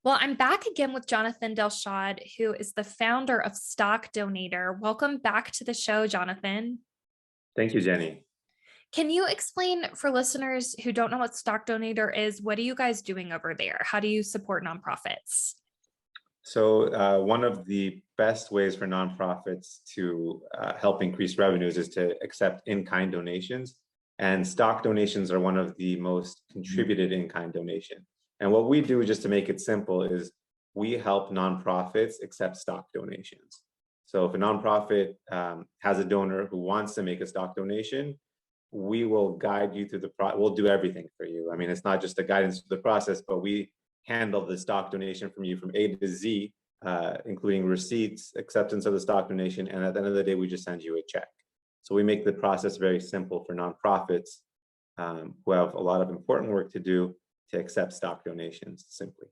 Well, I'm back again with Jonathan Delshad, who is the founder of Stock Donator. Welcome back to the show, Jonathan. Thank you, Jenny. Can you explain for listeners who don't know what Stock Donator is? What are you guys doing over there? How do you support nonprofits? One of the best ways for nonprofits to help increase revenues is to accept in-kind donations. And stock donations are one of the most contributed in-kind donation. And what we do, just to make it simple, is we help nonprofits accept stock donations. So if a nonprofit has a donor who wants to make a stock donation, we will guide you through we'll do everything for you. I mean, it's not just the guidance through the process, but we handle the stock donation from you from A to Z, including receipts, acceptance of the stock donation, and at the end of the day, we just send you a check. So we make the process very simple for nonprofits who have a lot of important work to do to accept stock donations simply.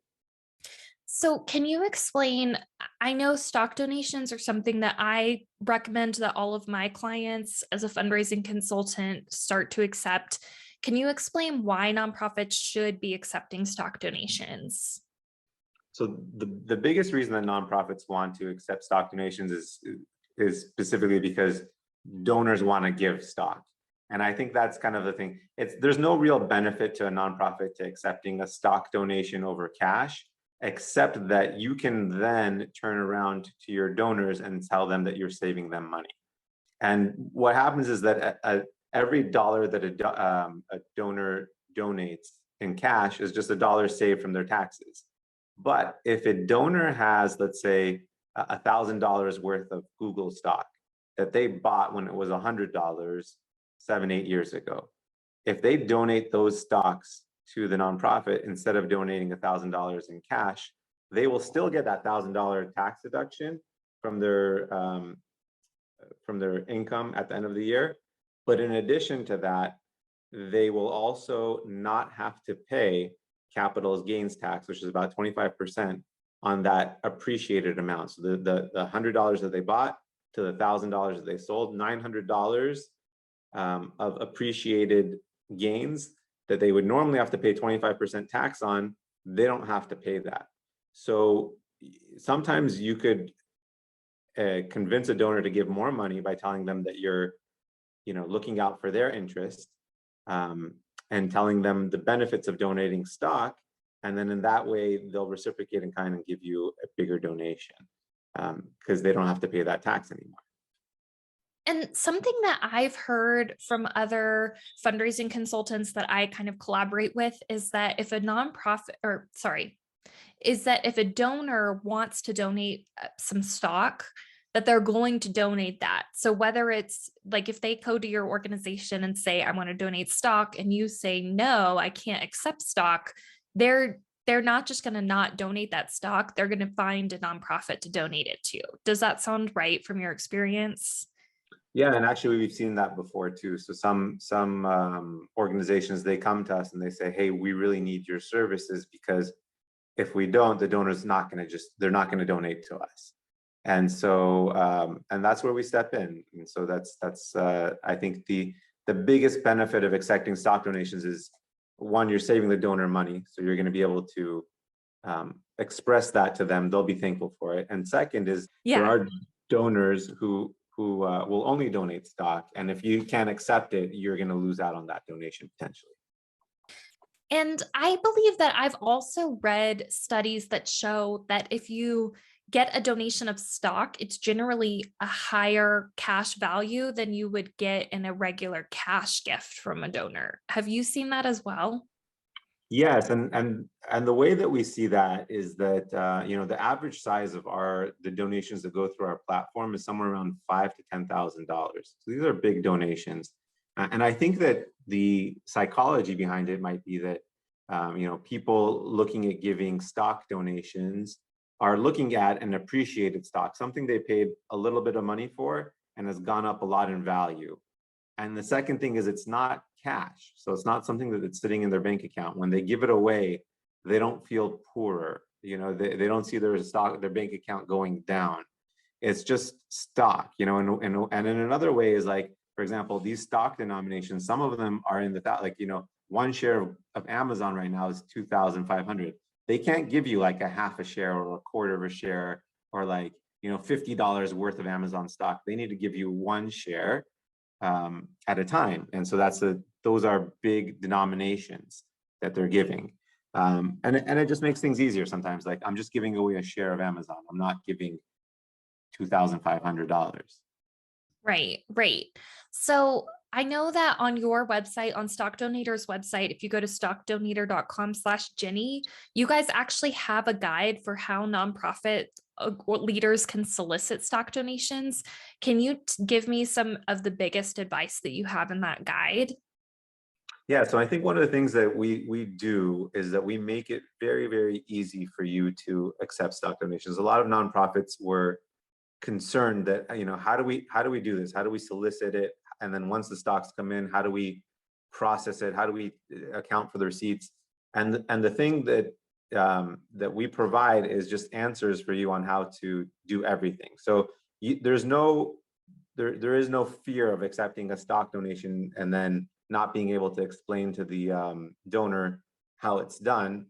So, can you explain? I know stock donations are something that I recommend that all of my clients, as a fundraising consultant, start to accept. Can you explain why nonprofits should be accepting stock donations? So the biggest reason that nonprofits want to accept stock donations is specifically because donors want to give stock. And I think that's kind of the thing. There's no real benefit to a nonprofit to accepting a stock donation over cash, except that you can then turn around to your donors and tell them that you're saving them money. And what happens is that every dollar that a donor donates in cash is just a dollar saved from their taxes. But if a donor has, let's say, $1,000 worth of Google stock that they bought when it was $100 7, 8 years ago, if they donate those stocks to the nonprofit instead of donating $1,000 in cash, they will still get that $1,000 tax deduction from their income at the end of the year. But in addition to that, they will also not have to pay capital gains tax, which is about 25% on that appreciated amount. So the $100 that they bought to the $1,000 that they sold, $900 of appreciated gains that they would normally have to pay 25% tax on, they don't have to pay that. So sometimes you could convince a donor to give more money by telling them that you're, looking out for their interest, and telling them the benefits of donating stock. And then in that way, they'll reciprocate in kind and give you a bigger donation because they don't have to pay that tax anymore. And something that I've heard from other fundraising consultants that I kind of collaborate with is that if if a donor wants to donate some stock, that they're going to donate that. So whether it's like if they go to your organization and say, I want to donate stock, and you say, no, I can't accept stock, they're not just going to not donate that stock. They're going to find a nonprofit to donate it to. Does that sound right from your experience? Yeah, and actually we've seen that before too. So some organizations, they come to us and they say, hey, we really need your services because if we don't, the donor's not going to they're not going to donate to us. And so and that's where we step in. And so that's I think the biggest benefit of accepting stock donations is, one, you're saving the donor money, so you're going to be able to express that to them. They'll be thankful for it. And second is there Yeah. are donors who will only donate stock, and if you can't accept it, you're going to lose out on that donation potentially. And I believe that I've also read studies that show that if you get a donation of stock, it's generally a higher cash value than you would get in a regular cash gift from a donor. Have you seen that as well? Yes, and the way that we see that is that the average size of the donations that go through our platform is somewhere around $5,000 to $10,000. So these are big donations, and I think that the psychology behind it might be that people looking at giving stock donations are looking at an appreciated stock, something they paid a little bit of money for and has gone up a lot in value. And the second thing is it's not cash. So it's not something that it's sitting in their bank account. When they give it away, they don't feel poorer. They don't see their bank account going down. It's just stock, and in another way is like, for example, these stock denominations, some of them are in one share of Amazon right now is 2,500. they can't give you like a half a share or a quarter of a share or like, $50 worth of Amazon stock. They need to give you one share at a time. And so those are big denominations that they're giving. And it just makes things easier sometimes. Like, I'm just giving away a share of Amazon. I'm not giving $2,500. Right, right. So I know that on your website, on Stock Donator's website, if you go to stockdonator.com/Jenni, you guys actually have a guide for how nonprofit leaders can solicit stock donations. Can you give me some of the biggest advice that you have in that guide? Yeah, so I think one of the things that we do is that we make it very, very easy for you to accept stock donations. A lot of nonprofits were concerned that, how do we do this? How do we solicit it? And then once the stocks come in, how do we process it? How do we account for the receipts? And the thing that we provide is just answers for you on how to do everything. So there is no fear of accepting a stock donation and then not being able to explain to the donor how it's done.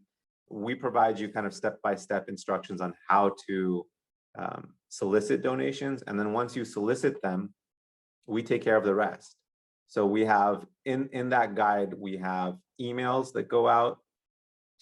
We provide you kind of step-by-step instructions on how to solicit donations. And then once you solicit them, we take care of the rest. So we have in that guide, we have emails that go out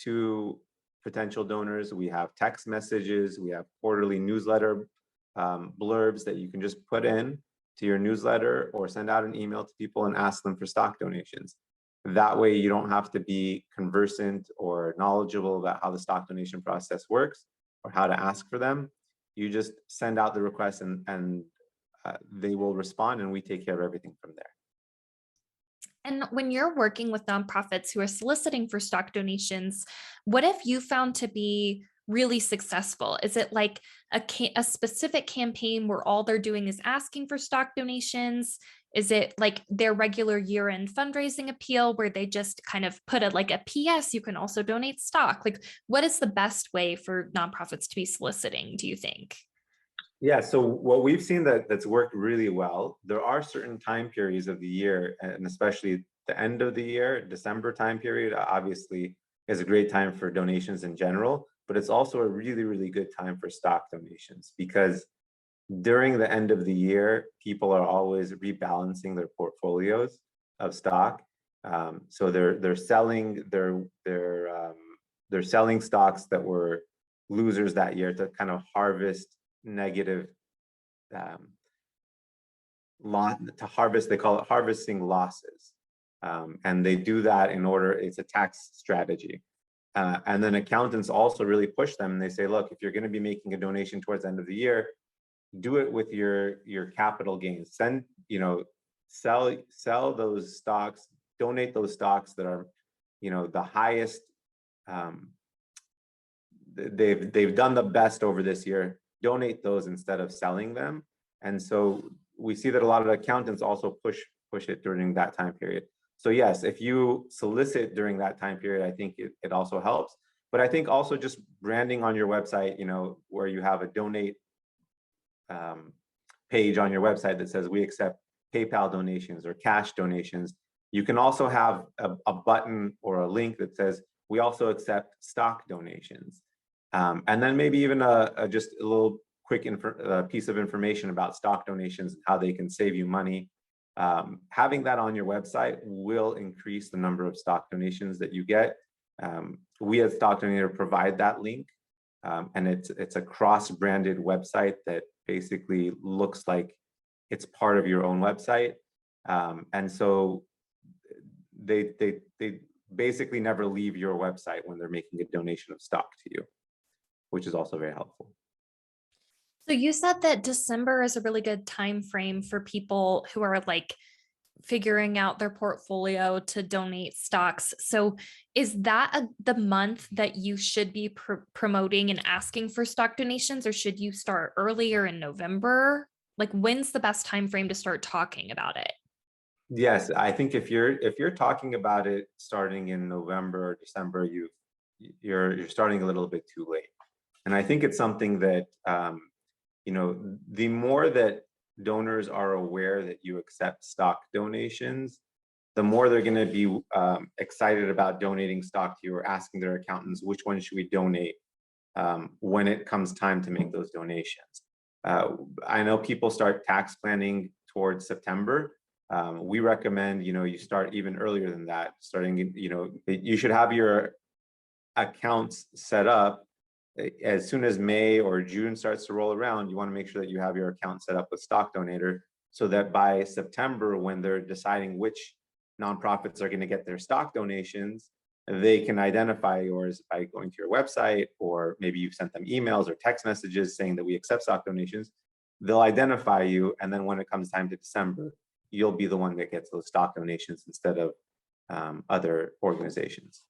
to potential donors. We have text messages. We have quarterly newsletter blurbs that you can just put in to your newsletter or send out an email to people and ask them for stock donations. That way you don't have to be conversant or knowledgeable about how the stock donation process works or how to ask for them. You just send out the request and they will respond, and we take care of everything from there. And when you're working with nonprofits who are soliciting for stock donations, what have you found to be really successful? Is it like a specific campaign where all they're doing is asking for stock donations? Is it like their regular year-end fundraising appeal where they just kind of put a PS, you can also donate stock? Like, what is the best way for nonprofits to be soliciting, do you think? Yeah, so what we've seen that's worked really well, there are certain time periods of the year, and especially the end of the year, December time period, obviously is a great time for donations in general, but it's also a really, really good time for stock donations because during the end of the year, people are always rebalancing their portfolios of stock. So they're selling they're selling stocks that were losers that year to kind of harvest negative they call it harvesting losses, and they do that it's a tax strategy, and then accountants also really push them and they say, look, if you're going to be making a donation towards the end of the year, do it with your capital gains. Sell those stocks, donate those stocks that are the highest, they've done the best over this year. Donate those instead of selling them. And so we see that a lot of accountants also push it during that time period. So yes, if you solicit during that time period, I think it also helps. But I think also just branding on your website, where you have a donate page on your website that says we accept PayPal donations or cash donations. You can also have a button or a link that says we also accept stock donations. And then maybe even just a little quick piece of information about stock donations and how they can save you money. Having that on your website will increase the number of stock donations that you get. We at Stock Donator provide that link, and it's a cross-branded website that basically looks like it's part of your own website. And so they basically never leave your website when they're making a donation of stock to you, which is also very helpful. So you said that December is a really good time frame for people who are like figuring out their portfolio to donate stocks. So is that the month that you should be promoting and asking for stock donations, or should you start earlier in November? Like, when's the best time frame to start talking about it? Yes, I think if you're talking about it starting in November or December, you're starting a little bit too late. And I think it's something that the more that donors are aware that you accept stock donations, the more they're going to be excited about donating stock to you, or asking their accountants, which one should we donate when it comes time to make those donations. I know people start tax planning towards September. We recommend, you start even earlier than that, starting, you should have your accounts set up as soon as May or June starts to roll around. You want to make sure that you have your account set up with Stock Donator, so that by September, when they're deciding which nonprofits are going to get their stock donations, they can identify yours by going to your website, or maybe you've sent them emails or text messages saying that we accept stock donations. They'll identify you, and then when it comes time to December, you'll be the one that gets those stock donations instead of other organizations.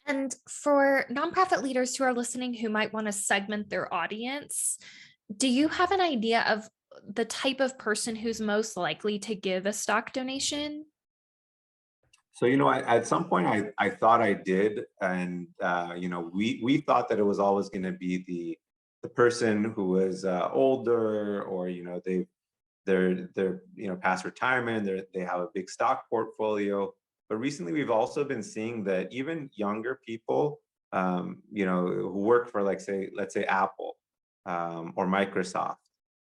And for nonprofit leaders who are listening who might want to segment their audience, do you have an idea of the type of person who's most likely to give a stock donation? So, at some point I thought I did. And, we thought that it was always going to be the person who was older, or, they're past retirement, they have a big stock portfolio. But recently we've also been seeing that even younger people, who work for, let's say Apple or Microsoft,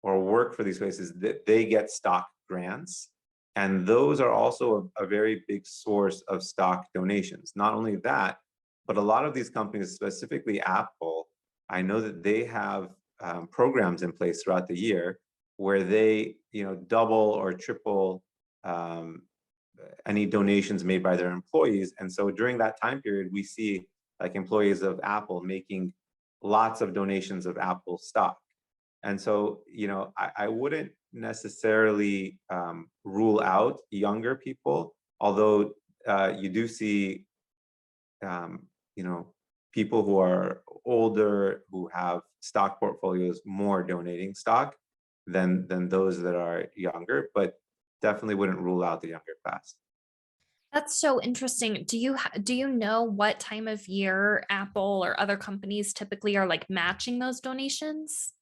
or work for these places, that they get stock grants. And those are also a very big source of stock donations. Not only that, but a lot of these companies, specifically Apple, I know that they have programs in place throughout the year where they, double or triple any donations made by their employees. And so during that time period, we see like employees of Apple making lots of donations of Apple stock. And so, I wouldn't necessarily rule out younger people, although you do see, people who are older, who have stock portfolios, more donating stock than those that are younger, but definitely wouldn't rule out the younger class. That's so interesting. Do you know what time of year Apple or other companies typically are like matching those donations?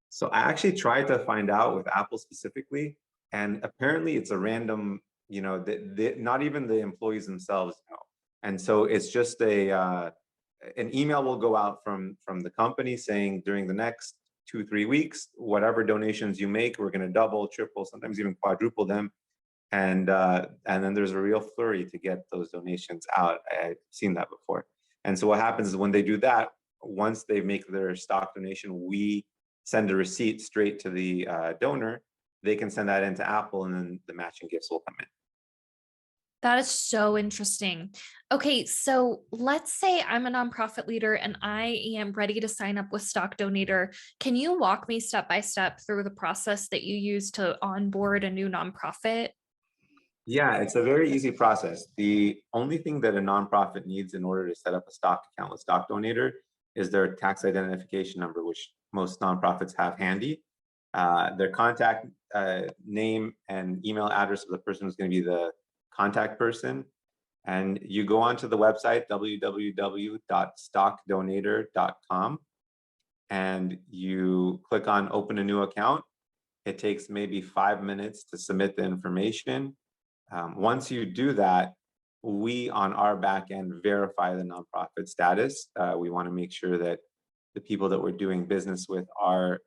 So I actually tried to find out with Apple specifically, and apparently it's a random, not even the employees themselves know. And so it's just an email will go out from the company saying, during the next 2-3 weeks, whatever donations you make, we're going to double, triple, sometimes even quadruple them. And then there's a real flurry to get those donations out. I've seen that before. And so what happens is when they do that, once they make their stock donation, we send a receipt straight to the donor. They can send that into Apple, and then the matching gifts will come in. That is so interesting. Okay, so let's say I'm a nonprofit leader and I am ready to sign up with Stock Donator. Can you walk me step by step through the process that you use to onboard a new nonprofit? Yeah, it's a very easy process. The only thing that a nonprofit needs in order to set up a stock account with Stock Donator is their tax identification number, which most nonprofits have handy. Their contact name and email address of the person who's going to be the contact person. And you go onto the website, www.stockdonator.com, and you click on open a new account. It takes maybe 5 minutes to submit the information. Once you do that, we on our back end verify the nonprofit status. We want to make sure that the people that we're doing business with are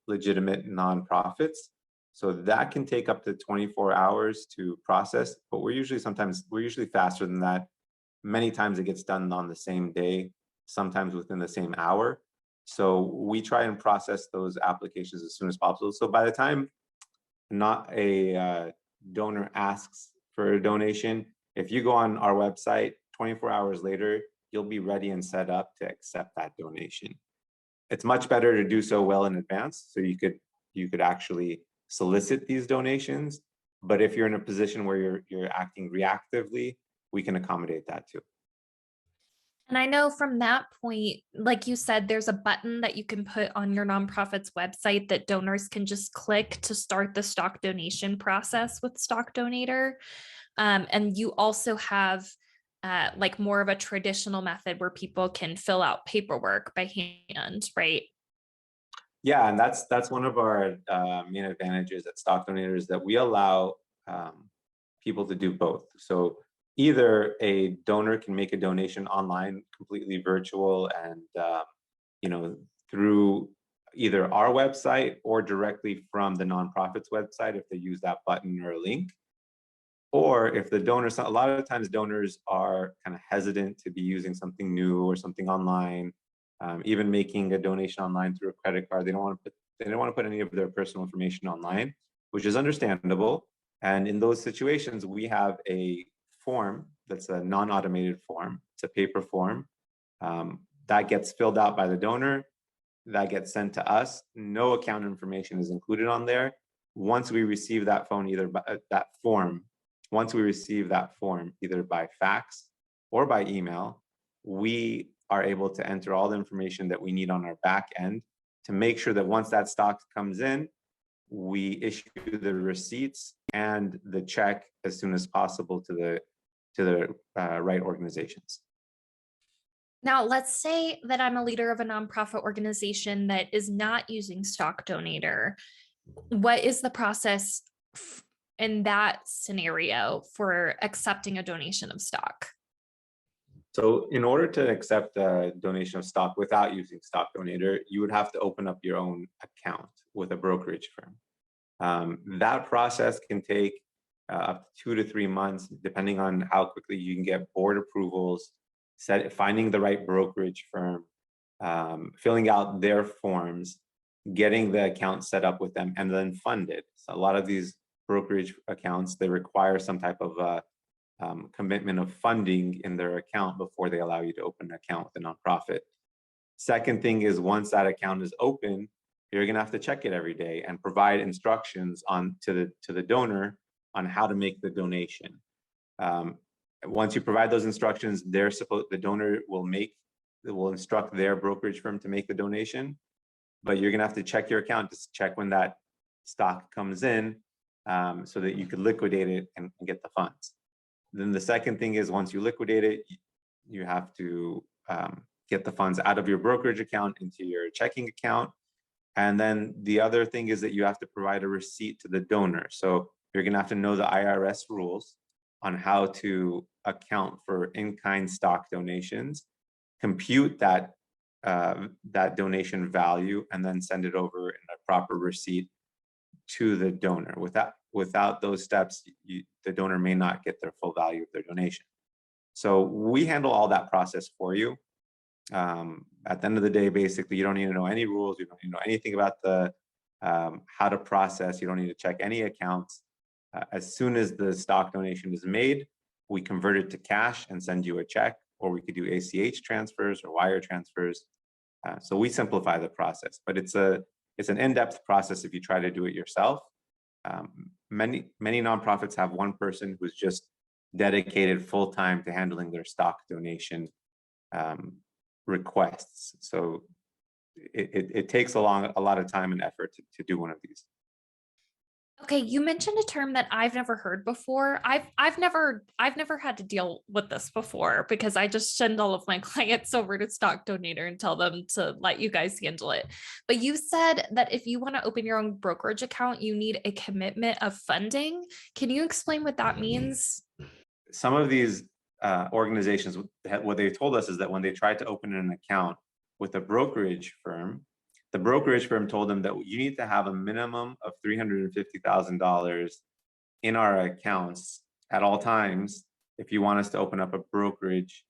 legitimate nonprofits. So that can take up to 24 hours to process, but we're usually faster than that. Many times it gets done on the same day, sometimes within the same hour. So we try and process those applications as soon as possible. So by the time not a donor asks for a donation, if you go on our website 24 hours later, you'll be ready and set up to accept that donation. It's much better to do so well in advance, so you could actually solicit these donations. But if you're in a position where you're acting reactively, we can accommodate that too. And I know from that point, like you said, there's a button that you can put on your nonprofit's website that donors can just click to start the stock donation process with Stock Donator. And you also have like more of a traditional method where people can fill out paperwork by hand, right? Yeah, and that's one of our main advantages at Stock Donator, is that we allow people to do both. So either a donor can make a donation online, completely virtual, and through either our website or directly from the nonprofit's website if they use that button or a link. Or if the donors, a lot of times donors are kind of hesitant to be using something new or something online, even making a donation online through a credit card. They don't want to put any of their personal information online, which is understandable. And in those situations, we have a form that's a non-automated form. It's a paper form that gets filled out by the donor, that gets sent to us. No account information is included on there. Once we receive that form, either by fax or by email, we are able to enter all the information that we need on our back end to make sure that once that stock comes in, we issue the receipts and the check as soon as possible to the right organizations. Now, let's say that I'm a leader of a nonprofit organization that is not using Stock Donator. What is the process in that scenario for accepting a donation of stock? So in order to accept a donation of stock without using Stock Donator, you would have to open up your own account with a brokerage firm. That process can take up to 2 to 3 months, depending on how quickly you can get board approvals, finding the right brokerage firm, filling out their forms, getting the account set up with them, and then funded. So a lot of these brokerage accounts, they require some type of commitment of funding in their account before they allow you to open an account with a nonprofit. Second thing is, once that account is open, you're going to have to check it every day and provide instructions to the donor on how to make the donation. Once you provide those instructions, the donor will instruct their brokerage firm to make the donation, but you're gonna have to check your account to check when that stock comes in, so that you could liquidate it and get the funds. Then the second thing is, once you liquidate it, you have to get the funds out of your brokerage account into your checking account. And then the other thing is that you have to provide a receipt to the donor. So you're gonna have to know the IRS rules on how to account for in-kind stock donations, compute that donation value, and then send it over in a proper receipt to the donor. Without those steps, the donor may not get their full value of their donation. So we handle all that process for you. At the end of the day, basically, you don't need to know any rules. You don't need to know anything about the how to process. You don't need to check any accounts. As soon as the stock donation is made, we convert it to cash and send you a check, or we could do ACH transfers or wire transfers. So we simplify the process, but it's an in-depth process if you try to do it yourself. Many nonprofits have one person who's just dedicated full-time to handling their stock donation requests. So it takes a lot of time and effort to do one of these. Okay, you mentioned a term that I've never heard before. I've never had to deal with this before because I just send all of my clients over to Stock Donator and tell them to let you guys handle it. But you said that if you want to open your own brokerage account, you need a commitment of funding. Can you explain what that means? Some of these organizations, what they told us is that when they tried to open an account with a brokerage firm, the brokerage firm told them that you need to have a minimum of $350,000 in our accounts at all times if you want us to open up a brokerage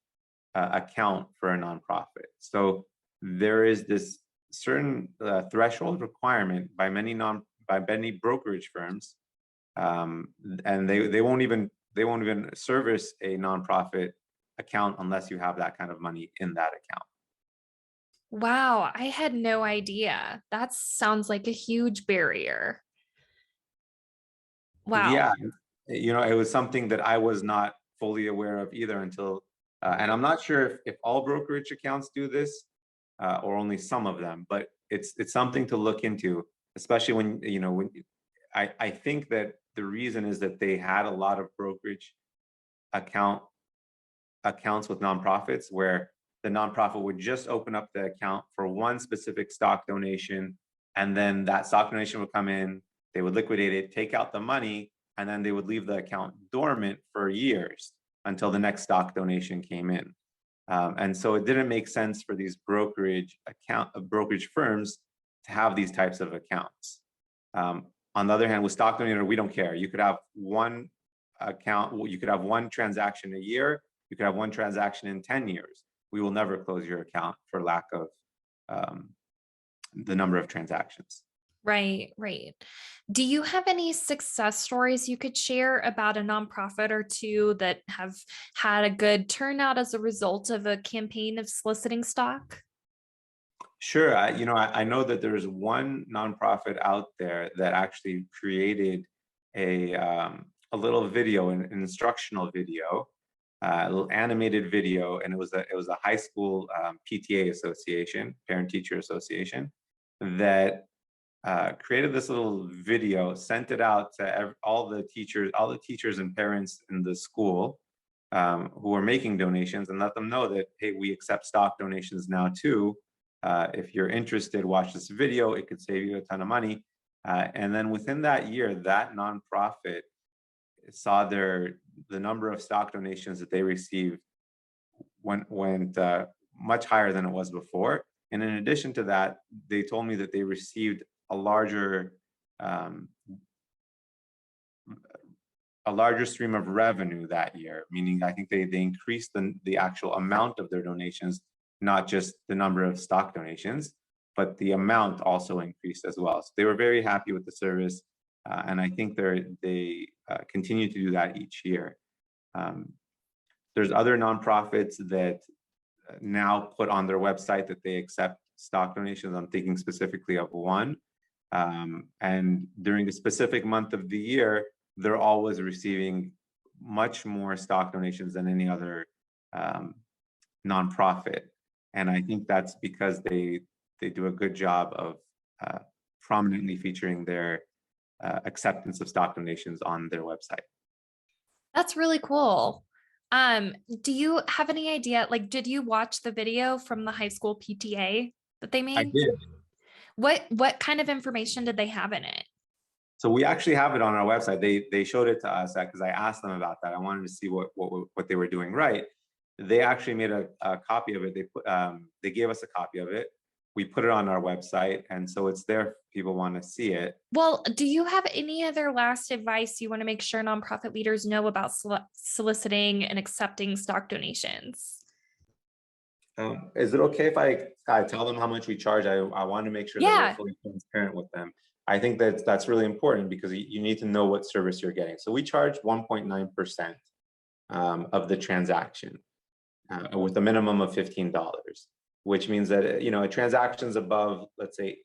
account for a nonprofit. So there is this certain threshold requirement by many brokerage firms, and they won't even service a nonprofit account unless you have that kind of money in that account. Wow, I had no idea. That sounds like a huge barrier. Wow. Yeah, it was something that I was not fully aware of either until, and I'm not sure if all brokerage accounts do this or only some of them, but it's something to look into, especially when I think that the reason is that they had a lot of brokerage accounts with nonprofits where the nonprofit would just open up the account for one specific stock donation, and then that stock donation would come in, they would liquidate it, take out the money, and then they would leave the account dormant for years until the next stock donation came in. And so it didn't make sense for these brokerage firms to have these types of accounts. On the other hand, with stock donator, we don't care. You could have one account, you could have one transaction a year, you could have one transaction in 10 years. We will never close your account for lack of the number of transactions. Right, right. Do you have any success stories you could share about a nonprofit or two that have had a good turnout as a result of a campaign of soliciting stock? Sure. I know that there's one nonprofit out there that actually created a little video, an instructional video, a little animated video, and it was a high school PTA association, parent teacher association, that created this little video, sent it out to all the teachers and parents in the school who are making donations, and let them know that, hey, we accept stock donations now too. If you're interested, watch this video. It could save you a ton of money. And then within that year, that nonprofit saw the number of stock donations that they received went much higher than it was before. And in addition to that, they told me that they received a larger stream of revenue that year, meaning I think they increased the actual amount of their donations, not just the number of stock donations, but the amount also increased as well. So they were very happy with the service, and I think they continue to do that each year. There's other nonprofits that now put on their website that they accept stock donations. I'm thinking specifically of one. And during a specific month of the year, they're always receiving much more stock donations than any other nonprofit. And I think that's because they do a good job of prominently featuring their acceptance of stock donations on their website. That's really cool. Do you have any idea, like, did you watch the video from the high school PTA that they made? I did. What kind of information did they have in it? So we actually have it on our website. They showed it to us because I asked them about that. I wanted to see what they were doing right. They actually made a copy of it. They gave us a copy of it. We put it on our website, and so it's there if people want to see it. Well, do you have any other last advice you want to make sure nonprofit leaders know about soliciting and accepting stock donations? Is it okay if I tell them how much we charge? I want to make sure that we're fully transparent with them. I think that's really important because you need to know what service you're getting. So we charge 1.9% of the transaction with a minimum of $15, which means that a transaction's above, let's say,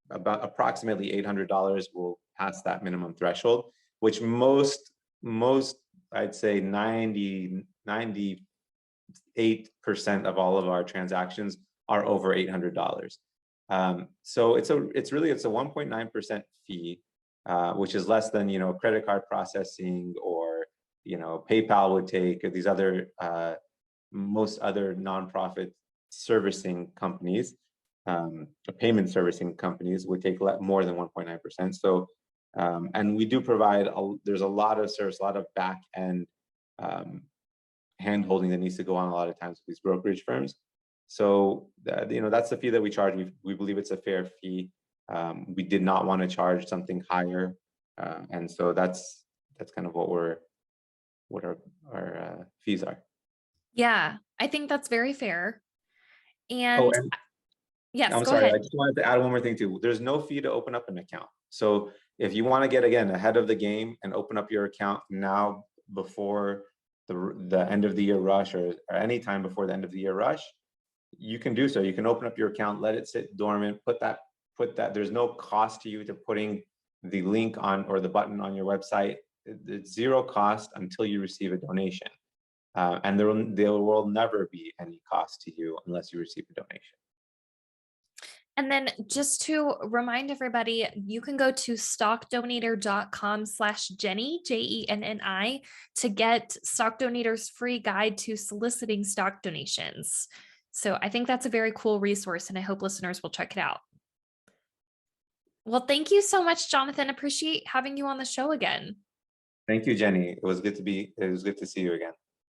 about approximately $800 will pass that minimum threshold, which most I'd say 98% of all of our transactions are over $800. So it's a 1.9% fee, which is less than credit card processing or PayPal would take, or these other most other nonprofit servicing companies, payment servicing companies would take more than 1.9%. So and we do provide there's a lot of service, a lot of back end hand holding that needs to go on a lot of times with these brokerage firms. So that's the fee that we charge. We believe it's a fair fee. We did not want to charge something higher, and so that's kind of what our fees are. Yeah, I think that's very fair. And yes, I'm go sorry, ahead. I just wanted to add one more thing too. There's no fee to open up an account. So if you want to get ahead of the game and open up your account now before the end of the year rush or any time before the end of the year rush, you can do so. You can open up your account, let it sit dormant, put that. There's no cost to you to putting the link on or the button on your website. It's zero cost until you receive a donation. And there will never be any cost to you unless you receive a donation. And then just to remind everybody, you can go to stockdonator.com/Jenni, Jenni, to get Stock Donator's free guide to soliciting stock donations. So I think that's a very cool resource, and I hope listeners will check it out. Well, thank you so much, Jonathan. Appreciate having you on the show again. Thank you, Jenny. It was good to see you again.